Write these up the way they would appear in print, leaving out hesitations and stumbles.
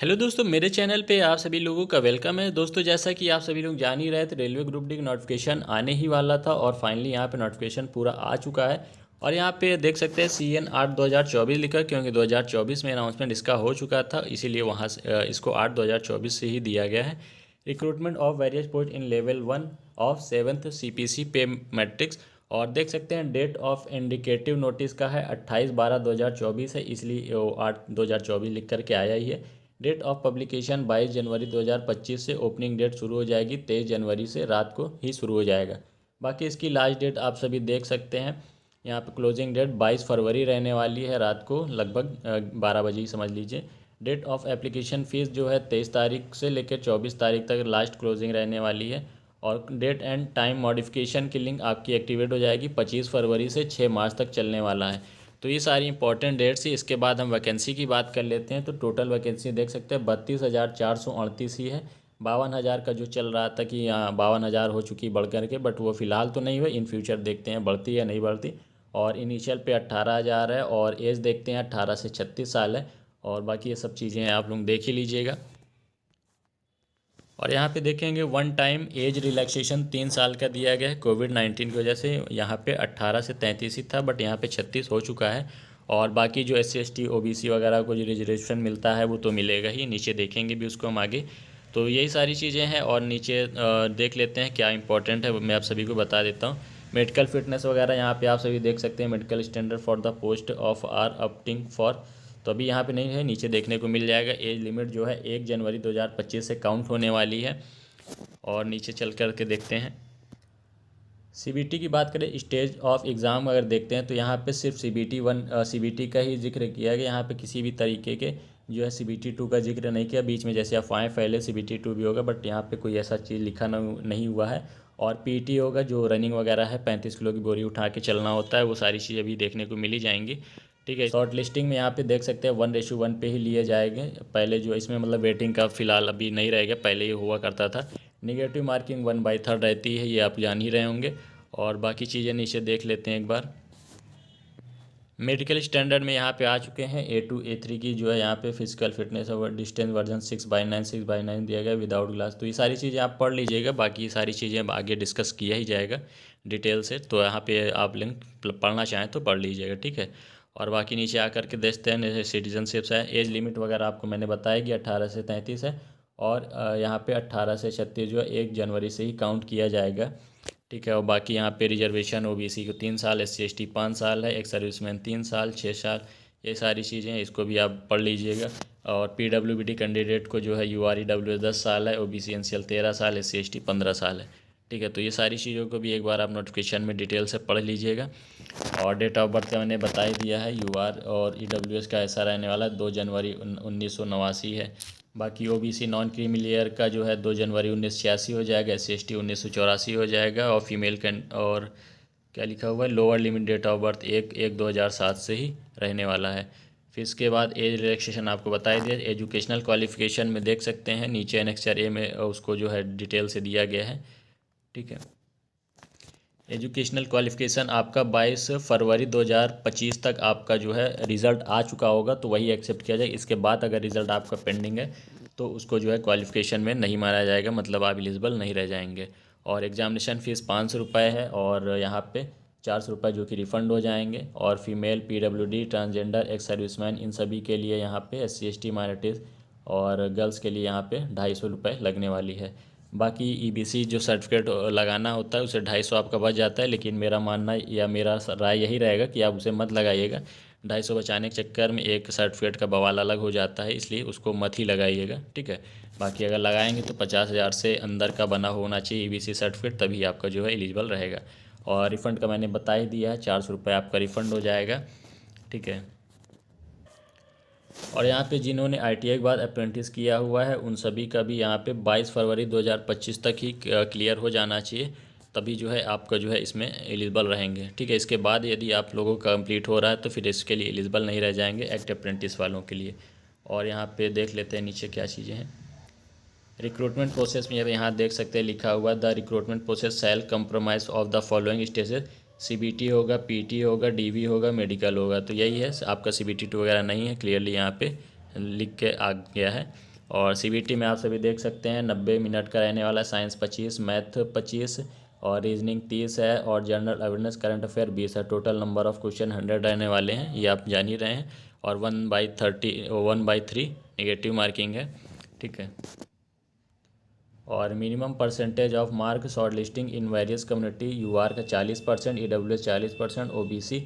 Hello दोस्तों, मेरे channel पे आप सभी लोगों का वेलकम है। दोस्तों, जैसा कि आप सभी लोग जान ही रहे थे, रेलवे ग्रुप डी का नोटिफिकेशन आने ही वाला था और फाइनली यहाँ पे नोटिफिकेशन पूरा आ चुका है। और यहाँ पे देख सकते हैं CN 8/2024 लिखा, क्योंकि 2024 में अनाउंसमेंट इसका हो चुका था, इसीलिए वहाँ से इसको 8/2024 से ही दिया गया है। Recruitment of various post in level 1 of 7th CPC पे मैट्रिक्स। और देख सकते हैं डेट ऑफ इंडिकेटिव नोटिस का है 28/12/2024 है, इसलिए वो 8/2024 लिख करके आया ही है। डेट ऑफ पब्लिकेशन 22 जनवरी 2025 से, ओपनिंग डेट शुरू हो जाएगी 23 जनवरी से रात को ही शुरू हो जाएगा। बाकी इसकी लास्ट डेट आप सभी देख सकते हैं। यहाँ पे क्लोजिंग डेट 22 फरवरी रहने वाली है, रात को लगभग 12 बजे ही समझ लीजिए। डेट ऑफ एप्लीकेशन फ़ीस जो है 23 तारीख से लेकर 24 तारीख तक लास्ट क्लोजिंग रहने वाली है। और डेट एंड टाइम मॉडिफिकेशन की लिंक आपकी एक्टिवेट हो जाएगी 25 फरवरी से 6 मार्च तक चलने वाला है। तो ये सारी इंपॉर्टेंट डेट्स ही। इसके बाद हम वैकेंसी की बात कर लेते हैं। तो टोटल वैकेंसी देख सकते हैं 32,438 ही है। 52,000 का जो चल रहा था कि यहाँ 52,000 हो चुकी बढ़ कर के, बट वो फ़िलहाल तो नहीं हुई। इन फ्यूचर देखते हैं बढ़ती है नहीं बढ़ती। और इनिशियल पे 18,000 है और एज देखते हैं 18 से 36 साल है। और बाकी ये सब चीज़ें हैं, आप लोग देख ही लीजिएगा। और यहाँ पे देखेंगे वन टाइम एज रिलैक्सेशन 3 साल का दिया गया है। कोविड-19 की वजह से यहाँ पे 18 से 33 ही था, बट यहाँ पे 36 हो चुका है। और बाकी जो SC ST OBC वगैरह को जो रिजर्वेशन मिलता है वो तो मिलेगा ही, नीचे देखेंगे भी उसको हम आगे। तो यही सारी चीज़ें हैं। और नीचे देख लेते हैं क्या इंपॉर्टेंट है, मैं आप सभी को बता देता हूँ। मेडिकल फिटनेस वगैरह यहाँ पे आप सभी देख सकते हैं। Medical standard for the post of are opting for, तो अभी यहाँ पे नहीं है, नीचे देखने को मिल जाएगा। एज लिमिट जो है 1 जनवरी 2025 से काउंट होने वाली है। और नीचे चल कर के देखते हैं। CBT की बात करें, स्टेज ऑफ एग्ज़ाम अगर देखते हैं तो यहाँ पे सिर्फ CBT 1 CBT का ही जिक्र किया गया। यहाँ पे किसी भी तरीके के जो है CBT 2 का जिक्र नहीं किया। बीच में जैसे अफवाहें फैले CBT 2 भी होगा, बट यहाँ पे कोई ऐसा चीज़ लिखा नहीं हुआ है। और PT होगा, जो रनिंग वगैरह है, 35 किलो की बोरी उठा के चलना होता है, वो सारी चीज़ें भी देखने को मिली जाएंगी। ठीक है। शॉर्ट लिस्टिंग में यहाँ पे देख सकते हैं 1:1 पे ही लिए जाएंगे। पहले जो इसमें मतलब वेटिंग का फ़िलहाल अभी नहीं रहेगा, पहले ही हुआ करता था। निगेटिव मार्किंग 1/3 रहती है, ये आप जान ही रहे होंगे। और बाकी चीज़ें नीचे देख लेते हैं एक बार। मेडिकल स्टैंडर्ड में यहाँ पे आ चुके हैं A2 A3 की जो है यहाँ पे फिजिकल फिटनेस और डिस्टेंस वर्जन 6/9 दिया गया विदाउट ग्लास। तो ये सारी चीज़ें आप पढ़ लीजिएगा, बाकी ये सारी चीज़ें आगे डिस्कस किया ही जाएगा डिटेल से। तो यहाँ पे आप लिंक पढ़ना चाहें तो पढ़ लीजिएगा, ठीक है। और बाकी नीचे आकर के देखते हैं सिटीजनशिप्स है। एज लिमिट वगैरह आपको मैंने बताया कि 18 से 33 है। और यहाँ पे 18 से 36 जो है 1 जनवरी से ही काउंट किया जाएगा, ठीक है। और बाकी यहाँ पे रिजर्वेशन OBC को 3 साल, SC ST 5 साल है, एक सर्विसमैन 3 साल 6 साल, ये सारी चीज़ें हैं, इसको भी आप पढ़ लीजिएगा। और PWBD कैंडिडेट को जो है UREWS 10 साल है, OBC NCL 13 साल, SC ST 15 साल है, ठीक है। तो ये सारी चीज़ों को भी एक बार आप नोटिफिकेशन में डिटेल से पढ़ लीजिएगा। और डेट ऑफ बर्थ का मैंने बता ही दिया है। UR और EWS का ऐसा रहने वाला है 2 जनवरी 1989 है। बाकी OBC नॉन क्रीमी लेयर का जो है 2 जनवरी 1986 हो जाएगा, SC ST 1984 हो जाएगा। और फीमेल कैन और क्या लिखा हुआ है, lower limit date of birth 1/1/2007 से ही रहने वाला है। फिर इसके बाद एज रिलैक्सेशन आपको बता ही दिया। एजुकेशनल क्वालिफिकेशन में देख सकते हैं नीचे एनेक्सर A में उसको जो है डिटेल से दिया गया है, ठीक है। एजुकेशनल क्वालिफिकेशन आपका 22 फरवरी 2025 तक आपका जो है रिज़ल्ट आ चुका होगा, तो वही एक्सेप्ट किया जाए। इसके बाद अगर रिज़ल्ट आपका पेंडिंग है तो उसको जो है क्वालिफिकेशन में नहीं माना जाएगा, मतलब आप एलिजिबल नहीं रह जाएंगे। और एग्ज़ामिनेशन फ़ीस 500 रुपये है, और यहाँ पे 400 रुपये जो कि रिफ़ंड हो जाएंगे। और female PWD transgender ex serviceman इन सभी के लिए यहाँ पे SC ST माइनॉरिटीज़ और गर्ल्स के लिए यहाँ पे 250 रुपये लगने वाली है। बाकी EBC जो सर्टिफिकेट लगाना होता है उसे 250 आपका बच जाता है, लेकिन मेरा मानना या मेरा राय यही रहेगा कि आप उसे मत लगाइएगा। 250 बचाने के चक्कर में एक सर्टिफिकेट का बवाल अलग हो जाता है, इसलिए उसको मत ही लगाइएगा, ठीक है। बाकी अगर लगाएंगे तो 50,000 से अंदर का बना होना चाहिए EBC सर्टिफिकेट, तभी आपका जो है एलिजिबल रहेगा। और रिफ़ंड का मैंने बता ही दिया है, 400 रुपये आपका रिफ़ंड हो जाएगा, ठीक है। और यहाँ पे जिन्होंने ITI के बाद अप्रेंटिस किया हुआ है उन सभी का भी यहाँ पे 22 फरवरी 2025 तक ही क्लियर हो जाना चाहिए, तभी जो है आपका जो है इसमें एलिजिबल रहेंगे, ठीक है। इसके बाद यदि आप लोगों का कंप्लीट हो रहा है तो फिर इसके लिए एलिजिबल नहीं रह जाएंगे एक्ट अप्रेंटिस वालों के लिए। और यहाँ पे देख लेते हैं नीचे क्या चीज़ें हैं। रिक्रूटमेंट प्रोसेस में यहाँ देख सकते हैं लिखा हुआ the recruitment process cell compromise of the following stages. CBT होगा, PT होगा, DV होगा, मेडिकल होगा। तो यही है, आपका CBT 2 वगैरह नहीं है, क्लियरली यहाँ पे लिख के आ गया है। और सीबीटी में आप सभी देख सकते हैं 90 मिनट का रहने वाला, साइंस 25, मैथ 25 और रीजनिंग 30 है और जनरल अवेयरनेस करंट अफेयर 20 है। टोटल नंबर ऑफ क्वेश्चन 100 रहने वाले हैं, ये आप जान ही रहे हैं। और 1/3 नेगेटिव मार्किंग है, ठीक है। और minimum percentage of mark short listing in various community, UR का 40%, ईडब्ल्यूएस 40%, ओबीसी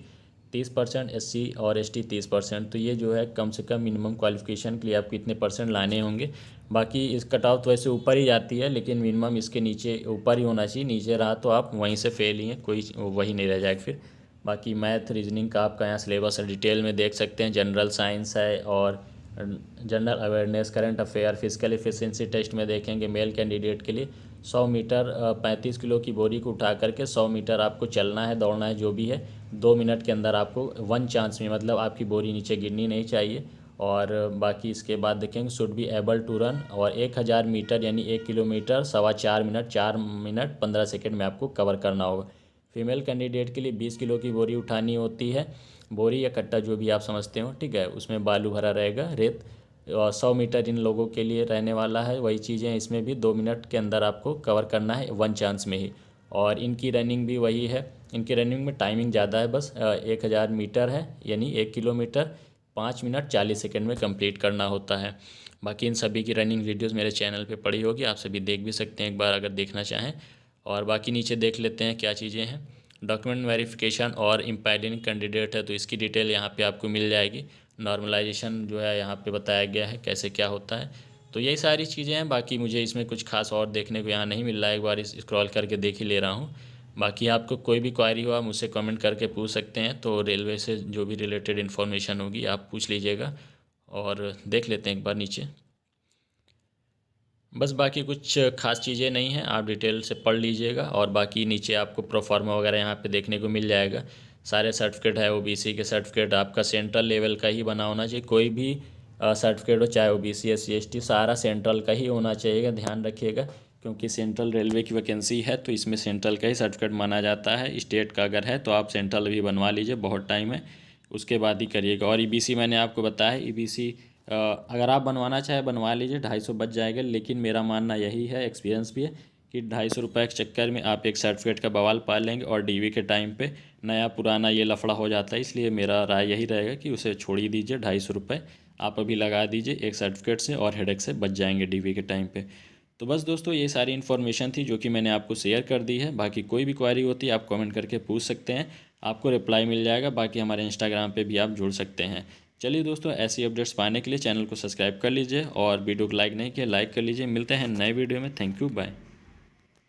30%, एससी और एसटी 30%। तो ये जो है कम से कम मिनिमम क्वालिफिकेशन के लिए आपको इतने परसेंट लाने होंगे। बाकी इस कट ऑफ तो वैसे ऊपर ही जाती है, लेकिन मिनिमम इसके नीचे ऊपर ही होना चाहिए, नीचे रहा तो आप वहीं से फेल ही हैं, कोई वही नहीं रह जाएगा फिर। बाकी मैथ रीजनिंग का आपका यहाँ सिलेबस डिटेल में देख सकते हैं। जनरल साइंस है और general awareness, current affair, physical efficiency test में देखेंगे मेल कैंडिडेट के लिए 100 मीटर 35 किलो की बोरी को उठा करके 100 मीटर आपको चलना है, दौड़ना है, जो भी है 2 मिनट के अंदर आपको 1 चांस में, मतलब आपकी बोरी नीचे गिरनी नहीं चाहिए। और बाकी इसके बाद देखेंगे should be able to run, और 1000 मीटर यानी 1 किलोमीटर 4.25 मिनट 4 मिनट 15 सेकेंड में आपको कवर करना होगा। फीमेल कैंडिडेट के लिए 20 किलो की बोरी उठानी होती है, बोरी या कट्टा जो भी आप समझते हो, ठीक है। उसमें बालू भरा रहेगा, रेत। और 100 मीटर इन लोगों के लिए रहने वाला है, वही चीज़ें इसमें भी 2 मिनट के अंदर आपको कवर करना है 1 चांस में ही। और इनकी रनिंग भी वही है, इनकी रनिंग में टाइमिंग ज़्यादा है, बस 1000 मीटर है यानी 1 किलोमीटर 5 मिनट 40 सेकेंड में कंप्लीट करना होता है। बाकी इन सभी की रनिंग वीडियोस मेरे चैनल पे पड़ी होगी, आप सभी देख भी सकते हैं एक बार अगर देखना चाहें। और बाकी नीचे देख लेते हैं क्या चीज़ें हैं। डॉक्यूमेंट वेरिफिकेशन और इम्पैलिंग कैंडिडेट है, तो इसकी डिटेल यहाँ पे आपको मिल जाएगी। नॉर्मलाइजेशन जो है यहाँ पे बताया गया है कैसे क्या होता है। तो यही सारी चीज़ें हैं, बाकी मुझे इसमें कुछ खास और देखने को यहाँ नहीं मिल रहा है, एक बार इस स्क्रॉल करके देख ही ले रहा हूँ। बाकी आपको कोई भी क्वारी हो आप मुझसे कमेंट करके पूछ सकते हैं, तो रेलवे से जो भी रिलेटेड इन्फॉर्मेशन होगी आप पूछ लीजिएगा। और देख लेते हैं एक बार नीचे, बस बाकी कुछ खास चीज़ें नहीं हैं, आप डिटेल से पढ़ लीजिएगा। और बाकी नीचे आपको प्रोफार्मा वगैरह यहाँ पे देखने को मिल जाएगा, सारे सर्टिफिकेट है। ओबीसी के सर्टिफिकेट आपका सेंट्रल लेवल का ही बना होना चाहिए, कोई भी सर्टिफिकेट हो, चाहे ओबीसी एससी एसटी, सारा सेंट्रल का ही होना चाहिए, ध्यान रखिएगा। क्योंकि सेंट्रल रेलवे की वैकेंसी है तो इसमें सेंट्रल का ही सर्टिफिकेट माना जाता है। स्टेट का अगर है तो आप सेंट्रल भी बनवा लीजिए, बहुत टाइम है, उसके बाद ही करिएगा। और ईबीसी मैंने आपको बताया, ईबीसी अगर आप बनवाना चाहे बनवा लीजिए, 250 बच जाएगा। लेकिन मेरा मानना यही है, एक्सपीरियंस भी है, कि 250 रुपये के चक्कर में आप एक सर्टिफिकेट का बवाल पाल लेंगे और डीवी के टाइम पे नया पुराना ये लफड़ा हो जाता है। इसलिए मेरा राय यही रहेगा कि उसे छोड़ ही दीजिए, 250 रुपये आप अभी लगा दीजिए एक सर्टिफिकेट से, और हेडेक से बच जाएंगे डीवी के टाइम पे। तो बस दोस्तों ये सारी इन्फॉर्मेशन थी जो कि मैंने आपको शेयर कर दी है। बाकी कोई भी क्वारी होती है आप कमेंट करके पूछ सकते हैं, आपको रिप्लाई मिल जाएगा। बाकी हमारे इंस्टाग्राम पे भी आप जुड़ सकते हैं। चलिए दोस्तों, ऐसी अपडेट्स पाने के लिए चैनल को सब्सक्राइब कर लीजिए, और वीडियो को लाइक नहीं किया लाइक कर लीजिए। मिलते हैं नए वीडियो में, थैंक यू, बाय।